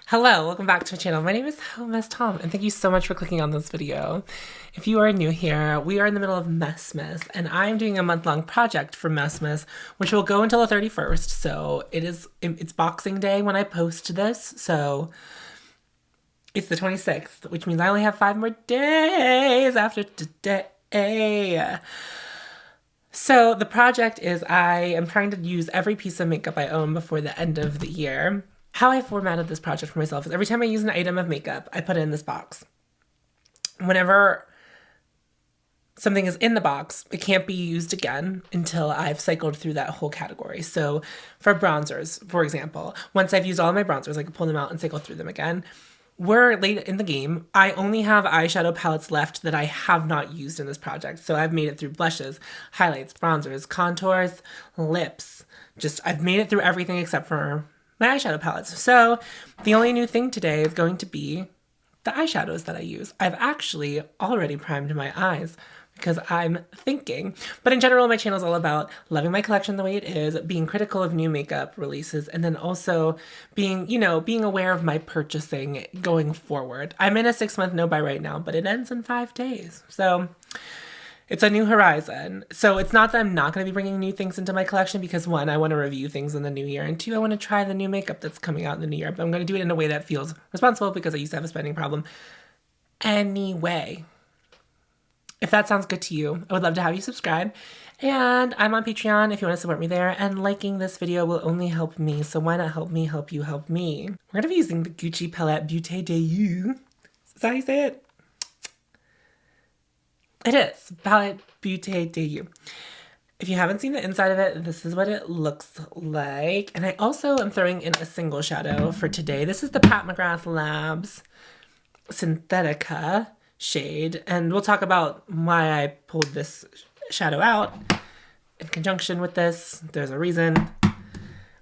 Hello, welcome back to my channel. My name is hautemesstom, and thank you so much for clicking on this video. If you are new here, we are in the middle of Messmas, and I am doing a month-long project for Messmas, which will go until the 31st. So it's Boxing Day when I post this, so it's the 26th, which means I only have 5 more days after today. So the project is I am trying to use every piece of makeup I own before the end of the year. How I formatted this project for myself is every time I use an item of makeup, I put it in this box. Whenever something is in the box, it can't be used again until I've cycled through that whole category. So for bronzers, for example, once I've used all my bronzers, I can pull them out and cycle through them again. We're late in the game. I only have eyeshadow palettes left that I have not used in this project. So I've made it through blushes, highlights, bronzers, contours, lips. I've made it through everything except for my eyeshadow palettes. So the only new thing today is going to be the eyeshadows that I use. I've actually already primed my eyes because I'm thinking. But in general, my channel is all about loving my collection the way it is, being critical of new makeup releases, and then also being aware of my purchasing going forward. I'm in a 6-month no-buy right now, but it ends in 5 days. So it's a new horizon. So it's not that I'm not going to be bringing new things into my collection because 1, I want to review things in the new year, and 2, I want to try the new makeup that's coming out in the new year. But I'm going to do it in a way that feels responsible because I used to have a spending problem. Anyway, if that sounds good to you, I would love to have you subscribe. And I'm on Patreon if you want to support me there. And liking this video will only help me. So why not help me help you help me? We're going to be using the Gucci palette Beauté de You. Is that how you say it? It is. Palette Beauté de You. If you haven't seen the inside of it, this is what it looks like. And I also am throwing in a single shadow for today. This is the Pat McGrath Labs Synthetica shade. And we'll talk about why I pulled this shadow out in conjunction with this. There's a reason.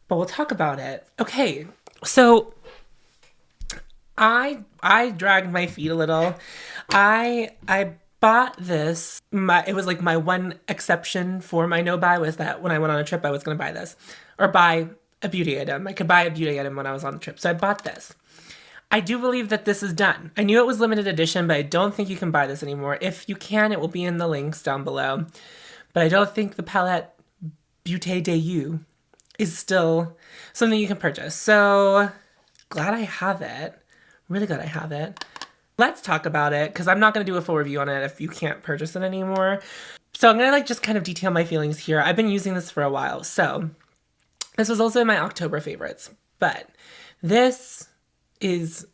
But we'll talk about it. Okay, so I dragged my feet a little. I bought this. It was like my one exception for my no-buy was that when I went on a trip, I was going to buy this. Or buy a beauty item. I could buy a beauty item when I was on the trip. So I bought this. I do believe that this is done. I knew it was limited edition, but I don't think you can buy this anymore. If you can, it will be in the links down below. But I don't think the palette Beauté de You is still something you can purchase. So glad I have it. Really glad I have it. Let's talk about it, because I'm not going to do a full review on it if you can't purchase it anymore. So I'm going to just kind of detail my feelings here. I've been using this for a while. So this was also in my October favorites, but this is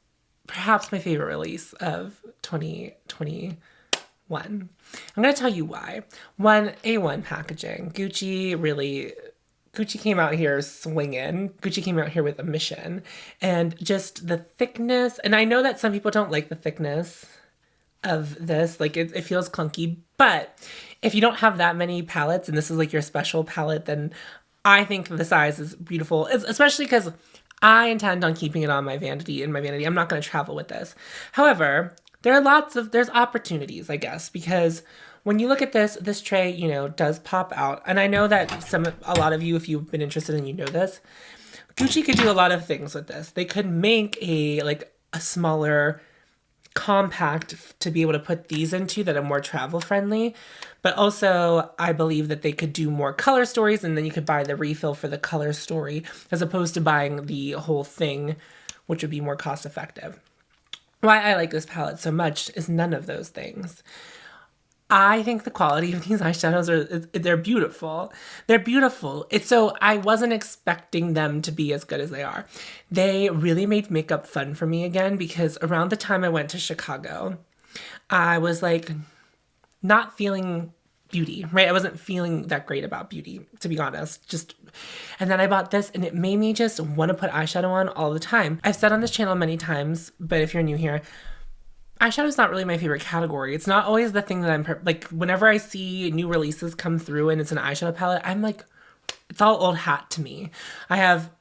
perhaps my favorite release of 2021. I'm going to tell you why. One, A1 packaging. Gucci came out here swinging. Gucci came out here with a mission. And just the thickness. And I know that some people don't like the thickness of this. Like, it feels clunky. But if you don't have that many palettes and this is like your special palette, then I think the size is beautiful. Especially because I intend on keeping it on my vanity. I'm not going to travel with this. However, there's opportunities, I guess, because when you look at this tray, does pop out. And I know that a lot of you, if you've been interested and you know this, Gucci could do a lot of things with this. They could make a smaller compact to be able to put these into that are more travel friendly. But also, I believe that they could do more color stories, and then you could buy the refill for the color story as opposed to buying the whole thing, which would be more cost effective. Why I like this palette so much is none of those things. I think the quality of these eyeshadows they're beautiful. They're beautiful. So I wasn't expecting them to be as good as they are. They really made makeup fun for me again, because around the time I went to Chicago, I was like not feeling beauty, right? I wasn't feeling that great about beauty, to be honest. And then I bought this and it made me just want to put eyeshadow on all the time. I've said on this channel many times, but if you're new here, eyeshadow is not really my favorite category. It's not always the thing that I'm like, whenever I see new releases come through and it's an eyeshadow palette, I'm like, it's all old hat to me. I have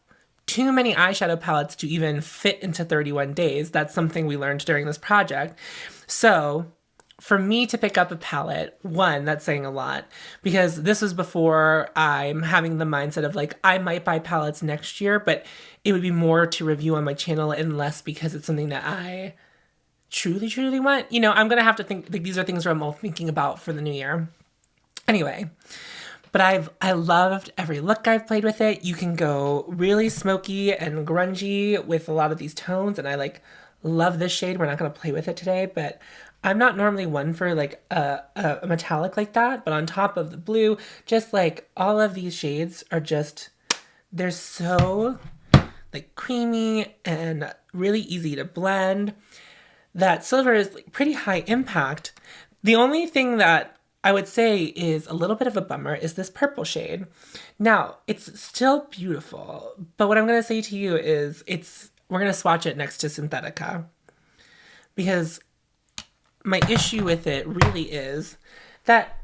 too many eyeshadow palettes to even fit into 31 days. That's something we learned during this project. So for me to pick up a palette, one, that's saying a lot, because this was before I'm having the mindset of like, I might buy palettes next year, but it would be more to review on my channel and less because it's something that I truly, truly want. You know, I'm going to have to think, like, these are things where I'm all thinking about for the new year. Anyway, but I loved every look I've played with it. You can go really smoky and grungy with a lot of these tones, and I like love this shade. We're not going to play with it today, but I'm not normally one for like a metallic like that, but on top of the blue, just like all of these shades are just, they're so like creamy and really easy to blend. That silver is like pretty high impact. The only thing that I would say is a little bit of a bummer is this purple shade. Now, it's still beautiful, but what I'm going to say to you is we're going to swatch it next to Synthetica, because my issue with it really is that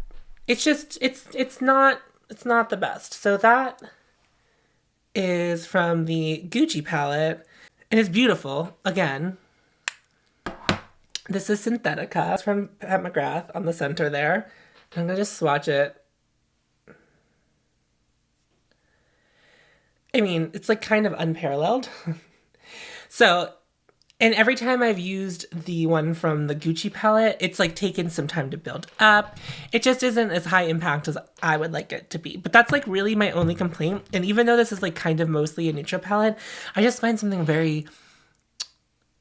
it's just, it's not the best. So that is from the Gucci palette, and it's beautiful. Again, this is Synthetica. It's from Mcgrath on the center there. I'm gonna just swatch it. I mean, it's like kind of unparalleled. So, and every time I've used the one from the Gucci palette, it's like taken some time to build up. It just isn't as high impact as I would like it to be. But that's like really my only complaint. And even though this is like kind of mostly a neutral palette, I just find something very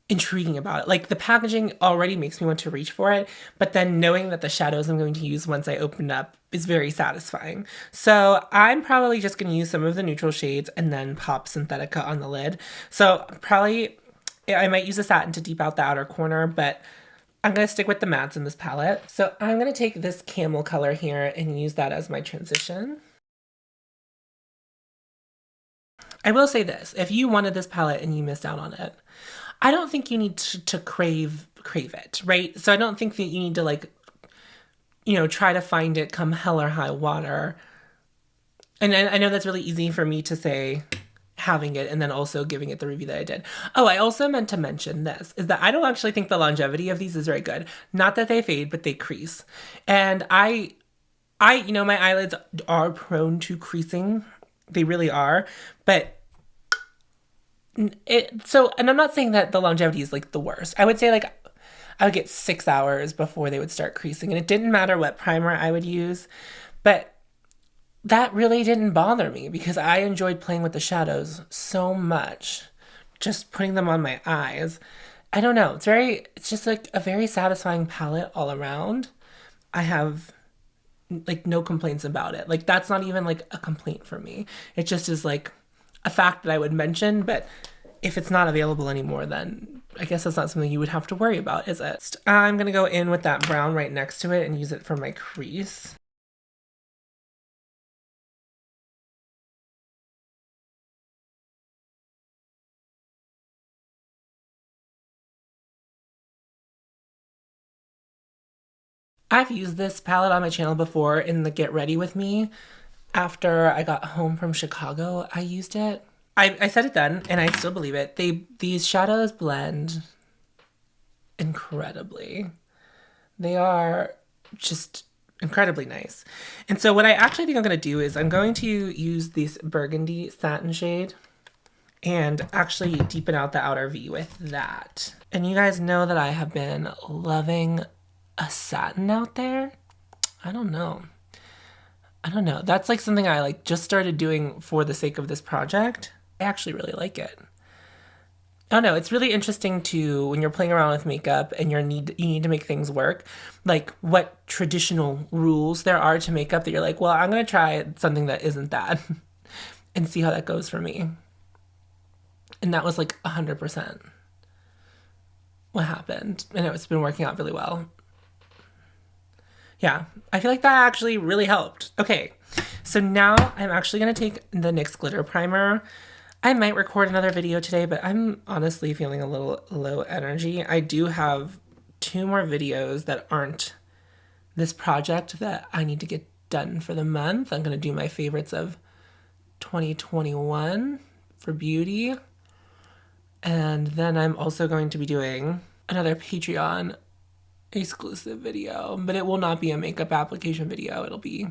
intriguing about it. Like the packaging already makes me want to reach for it, but then knowing that the shadows I'm going to use once I open up is very satisfying. So I'm probably just going to use some of the neutral shades and then pop Synthetica on the lid. So probably I might use a satin to deep out the outer corner, but I'm going to stick with the mattes in this palette. So I'm going to take this camel color here and use that as my transition. I will say this, if you wanted this palette and you missed out on it, I don't think you need to crave it, right? So I don't think that you need to like, you know, try to find it come hell or high water. And I know that's really easy for me to say, having it and then also giving it the review that I did. Oh, I also meant to mention this, is that I don't actually think the longevity of these is very good. Not that they fade, but they crease. And I, you know, my eyelids are prone to creasing. They really are. But and I'm not saying that the longevity is like the worst. I would say like I would get 6 hours before they would start creasing, and it didn't matter what primer I would use, but that really didn't bother me because I enjoyed playing with the shadows so much, just putting them on my eyes. I don't know. It's just like a very satisfying palette all around. I have like no complaints about it. Like that's not even like a complaint for me. It just is like a fact that I would mention, but if it's not available anymore, then I guess that's not something you would have to worry about, is it? I'm gonna go in with that brown right next to it and use it for my crease. I've used this palette on my channel before in the Get Ready With Me. After I got home from Chicago, I used it. I said it then, and I still believe it. These shadows blend incredibly. They are just incredibly nice. And so what I actually think I'm going to do is I'm going to use this burgundy satin shade and actually deepen out the outer V with that. And you guys know that I have been loving a satin out there. I don't know. That's like something I like just started doing for the sake of this project. I actually really like it. I don't know, it's really interesting to, when you're playing around with makeup and you need to make things work, like what traditional rules there are to makeup that you're like, well, I'm going to try something that isn't that and see how that goes for me. And that was like 100% what happened. And it's been working out really well. Yeah, I feel like that actually really helped. Okay, so now I'm actually going to take the NYX Glitter Primer. I might record another video today, but I'm honestly feeling a little low energy. I do have 2 more videos that aren't this project that I need to get done for the month. I'm going to do my favorites of 2021 for beauty. And then I'm also going to be doing another Patreon exclusive video, but it will not be a makeup application video. It'll be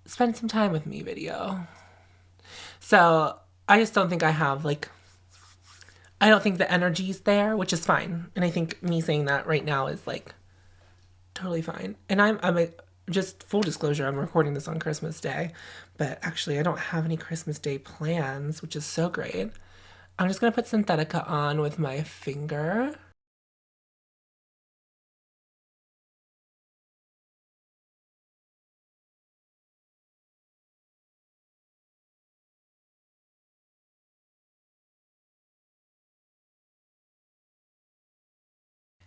spend some time with me video. So I just don't think I have like, I don't think the energy's there, which is fine. And I think me saying that right now is like totally fine. And just full disclosure, I'm recording this on Christmas Day, but actually I don't have any Christmas Day plans, which is so great. I'm just gonna put synthetica on with my finger.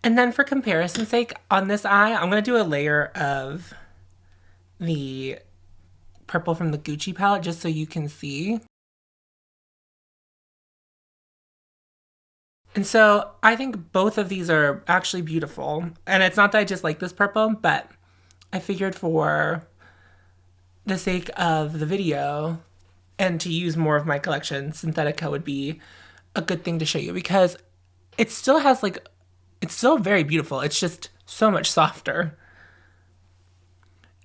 And then for comparison's sake, on this eye, I'm gonna do a layer of the purple from the Gucci palette just so you can see. And so I think both of these are actually beautiful. And it's not that I just like this purple, but I figured for the sake of the video and to use more of my collection, synthetica would be a good thing to show you because it still has like, it's still very beautiful. It's just so much softer.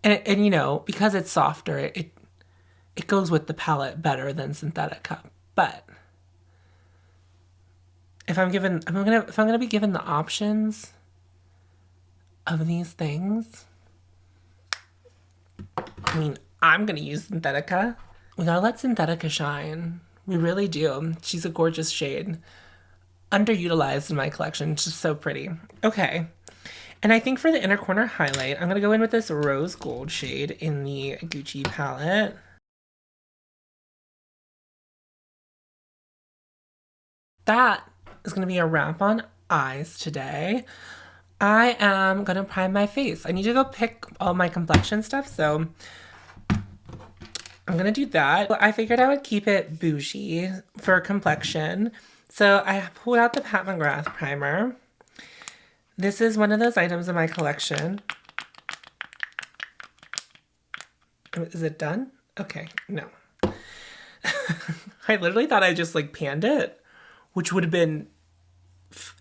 And you know, because it's softer, it goes with the palette better than synthetica. But if I'm gonna be given the options of these things, I mean, I'm gonna use synthetica. We gotta let synthetica shine. We really do. She's a gorgeous shade. Underutilized in my collection. It's just so pretty. Okay. And I think for the inner corner highlight, I'm gonna go in with this rose gold shade in the Gucci palette. That is gonna be a wrap on eyes today. I am gonna prime my face. I need to go pick all my complexion stuff, so I'm gonna do that. I figured I would keep it bougie for complexion. So I pulled out the Mcgrath Primer. This is one of those items in my collection. Is it done? Okay, no. I literally thought I just like panned it, which would have been,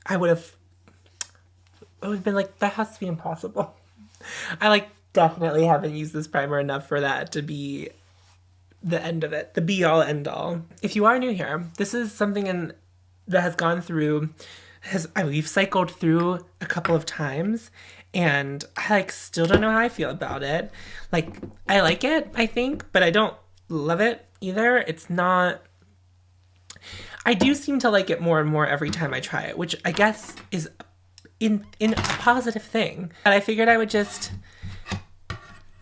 I would have been like, that has to be impossible. I like definitely haven't used this primer enough for that to be the end of it, the be all end all. If you are new here, this is something that has gone through, we've cycled through a couple of times, and I like still don't know how I feel about it. Like, I like it, I think, but I don't love it either. It's not, I do seem to like it more and more every time I try it, which I guess is in a positive thing. But I figured I would just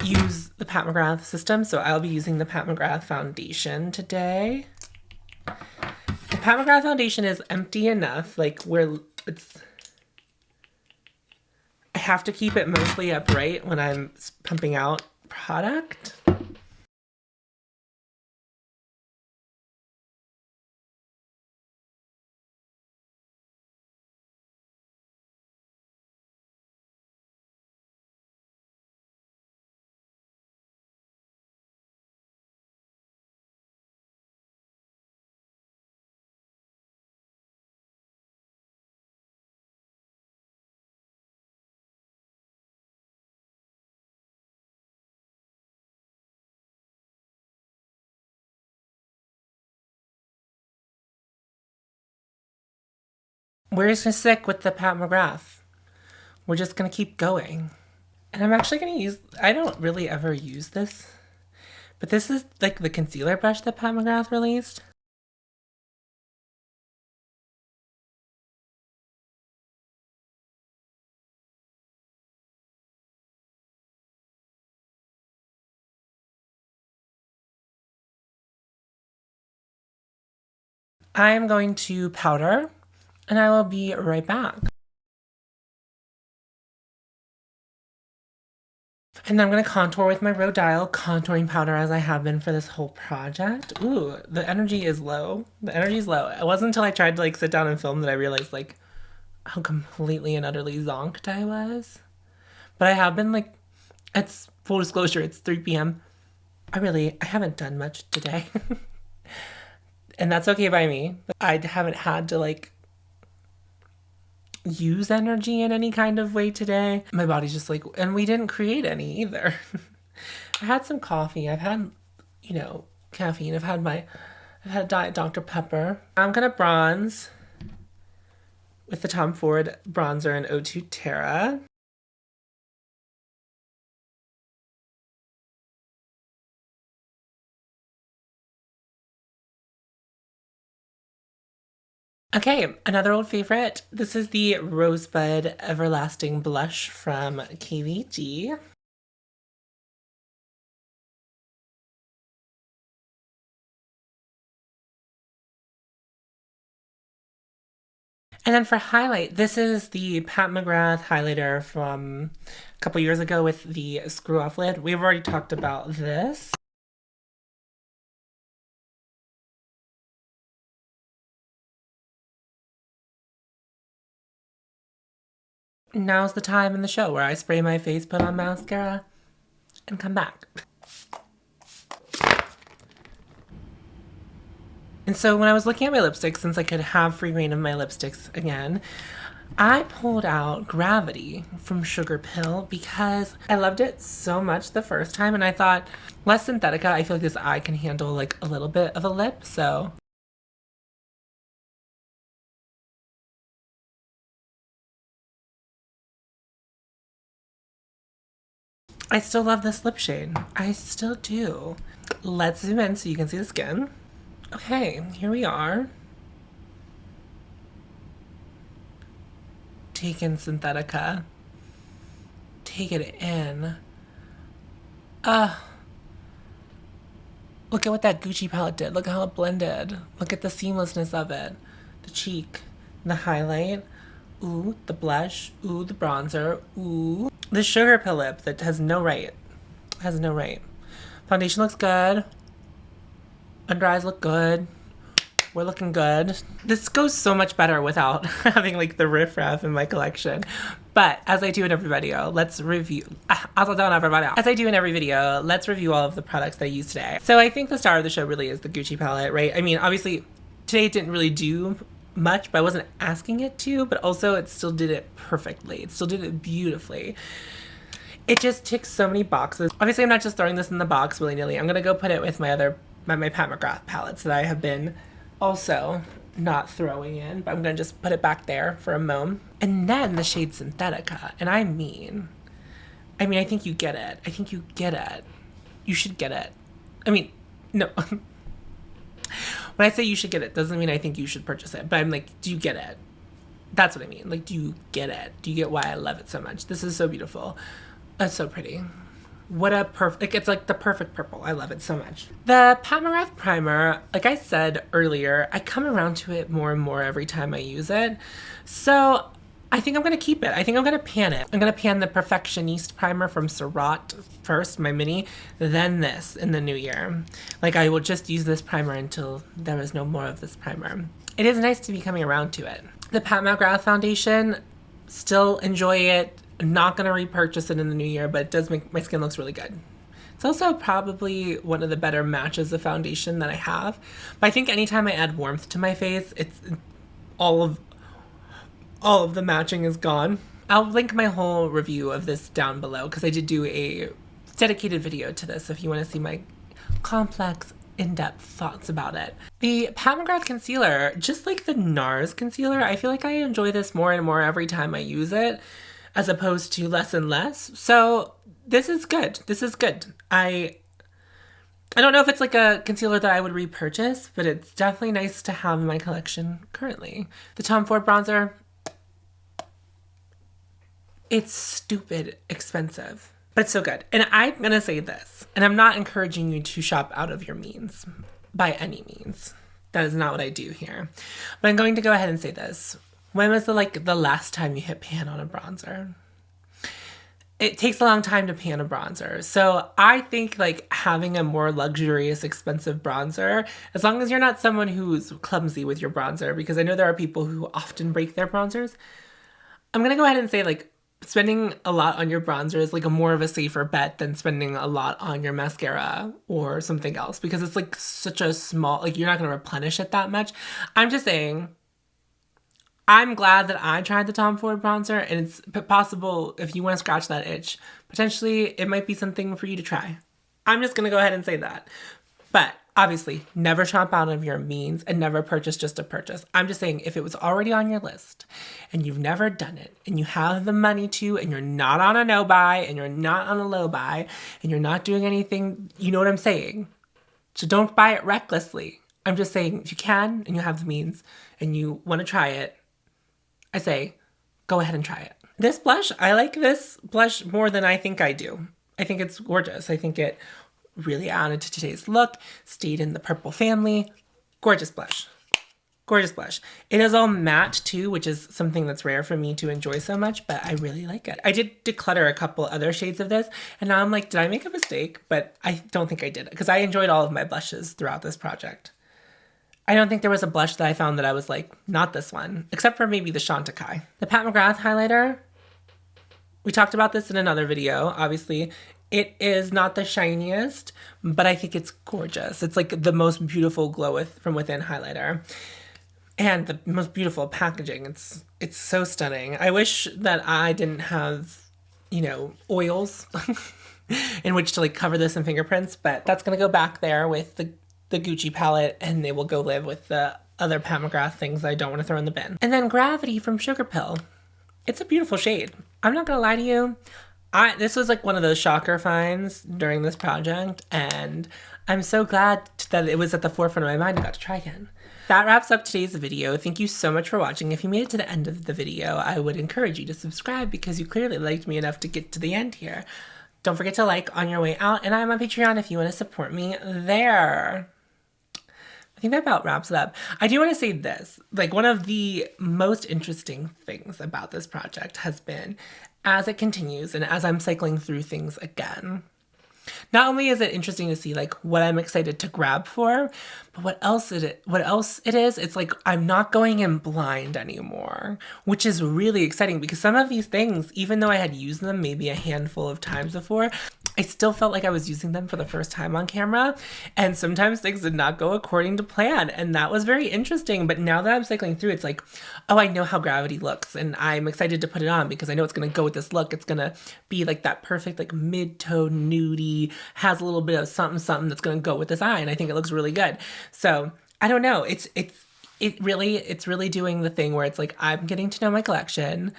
use the Pat McGrath system, so I'll be using the Pat McGrath Foundation today. The Pat McGrath Foundation is empty enough, like where I have to keep it mostly upright when I'm pumping out product. We're just gonna stick with the Pat McGrath. We're just gonna keep going. And I'm actually gonna use, I don't really ever use this, but this is like the concealer brush that Pat McGrath released. I am going to powder, and I will be right back. And then I'm going to contour with my Rodial contouring powder as I have been for this whole project. Ooh, the energy is low. The energy is low. It wasn't until I tried to like sit down and film that I realized like how completely and utterly zonked I was. But I have been like, it's full disclosure, it's 3 p.m. I haven't done much today. And that's okay by me. I haven't had to like use energy in any kind of way today. My body's just like, and we didn't create any either. I had some coffee. I've had, you know, caffeine. I've had Diet Dr. Pepper. I'm gonna bronze with the Tom Ford bronzer in O2 Terra. Okay, another old favorite. This is the Rosebud Everlasting Blush from KVG. And then for highlight, this is the Mcgrath Highlighter from a couple years ago with the screw-off lid. We've already talked about this. Now's the time in the show where I spray my face, put on mascara, and come back. And so when I was looking at my lipsticks, since I could have free reign of my lipsticks again, I pulled out Gravity from Sugar Pill because I loved it so much the first time, and I thought, less synthetica, I feel like this eye can handle like a little bit of a lip, so. I still love this lip shade. I still do. Let's zoom in so you can see the skin. Okay, here we are. Take in synthetica. Take it in. Look at what that Gucci palette did. Look at how it blended. Look at the seamlessness of it. The cheek, the highlight. Ooh, the blush. Ooh, the bronzer. Ooh. The Sugar Pill lip that has no right. Has no right. Foundation looks good. Under eyes look good. We're looking good. This goes so much better without having like the riffraff in my collection. But as I do in every video, let's review. As I do in every video, let's review all of the products that I use today. So I think the star of the show really is the Gucci palette, right? I mean, obviously today it didn't really do much, but I wasn't asking it to, but also it still did it perfectly. It still did it beautifully. It just ticks so many boxes. Obviously I'm not just throwing this in the box willy-nilly. I'm gonna go put it with my Pat McGrath palettes that I have been also not throwing in, but I'm gonna just put it back there for a moment. And then the shade Synthetica, and I think you get it. I think you get it. You should get it. I mean, no. When I say you should get it, doesn't mean I think you should purchase it, but I'm like, do you get it? That's what I mean. Like, do you get it? Do you get why I love it so much? This is so beautiful. It's so pretty. What a perfect, like, it's like the perfect purple. I love it so much. The Pomegranate Primer, like I said earlier, I come around to it more and more every time I use it. So I think I'm gonna keep it. I think I'm gonna pan it. I'm gonna pan the Perfectioniste Primer from Surratt first, my mini, then this in the new year. Like, I will just use this primer until there is no more of this primer. It is nice to be coming around to it. The Pat McGrath Foundation, still enjoy it. I'm not gonna repurchase it in the new year, but it does make my skin looks really good. It's also probably one of the better matches of foundation that I have. But I think anytime I add warmth to my face, it's all of the matching is gone. I'll link my whole review of this down below because I did do a dedicated video to this if you want to see my complex, in-depth thoughts about it. The Pat McGrath Concealer, just like the NARS concealer, I feel like I enjoy this more and more every time I use it, as opposed to less and less. So this is good. This is good. I don't know if it's like a concealer that I would repurchase, but it's definitely nice to have in my collection currently. The Tom Ford bronzer, it's stupid expensive, but it's so good. And I'm gonna say this, and I'm not encouraging you to shop out of your means by any means. That is not what I do here. But I'm going to go ahead and say this. When was the last time you hit pan on a bronzer? It takes a long time to pan a bronzer. So I think like having a more luxurious, expensive bronzer, as long as you're not someone who's clumsy with your bronzer, because I know there are people who often break their bronzers. I'm gonna go ahead and say like spending a lot on your bronzer is like a more of a safer bet than spending a lot on your mascara or something else, because it's like such a small, like you're not gonna replenish it that much. I'm just saying, I'm glad that I tried the Tom Ford bronzer, and it's possible if you want to scratch that itch, potentially it might be something for you to try. I'm just going to go ahead and say that. But obviously, never shop out of your means and never purchase just to purchase. I'm just saying, if it was already on your list and you've never done it and you have the money to, and you're not on a no buy and you're not on a low buy and you're not doing anything, you know what I'm saying? So don't buy it recklessly. I'm just saying, if you can and you have the means and you want to try it, I say, go ahead and try it. This blush, I like this blush more than I think I do. I think it's gorgeous. I think it really added to today's look, stayed in the purple family. Gorgeous blush. Gorgeous blush. It is all matte too, which is something that's rare for me to enjoy so much, but I really like it. I did declutter a couple other shades of this, and now I'm like, did I make a mistake? But I don't think I did, because I enjoyed all of my blushes throughout this project. I don't think there was a blush that I found that I was like, not this one, except for maybe the Chantecaille. The Pat McGrath highlighter, we talked about this in another video, obviously. It is not the shiniest, but I think it's gorgeous. It's like the most beautiful glow from within highlighter. And the most beautiful packaging. It's so stunning. I wish that I didn't have, you know, oils in which to like cover this in fingerprints, but that's gonna go back there with the Gucci palette, and they will go live with the other Pat McGrath things I don't want to throw in the bin. And then Gravity from Sugar Pill. It's a beautiful shade. I'm not gonna lie to you. This was like one of those shocker finds during this project, and I'm so glad that it was at the forefront of my mind. I got to try again. That wraps up today's video. Thank you so much for watching. If you made it to the end of the video, I would encourage you to subscribe because you clearly liked me enough to get to the end here. Don't forget to like on your way out, and I'm on Patreon if you want to support me there. I think that about wraps it up. I do want to say this, like one of the most interesting things about this project has been, as it continues and as I'm cycling through things again, not only is it interesting to see like what I'm excited to grab for, but what else it is, it's like I'm not going in blind anymore, which is really exciting because some of these things, even though I had used them maybe a handful of times before, I still felt like I was using them for the first time on camera, and sometimes things did not go according to plan, and that was very interesting. But now that I'm cycling through, it's like, oh, I know how Gravity looks, and I'm excited to put it on because I know it's going to go with this look. It's going to be like that perfect like mid-tone nudie, has a little bit of something that's going to go with this eye, and I think it looks really good. So I don't know, it's really doing the thing where it's like I'm getting to know my collection,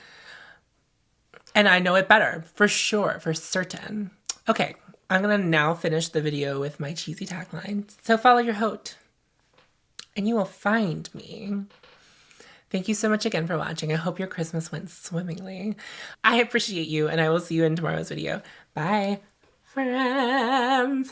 and I know it better for sure, for certain. Okay, I'm gonna now finish the video with my cheesy tagline. So follow your haute, and you will find me. Thank you so much again for watching. I hope your Christmas went swimmingly. I appreciate you, and I will see you in tomorrow's video. Bye, friends.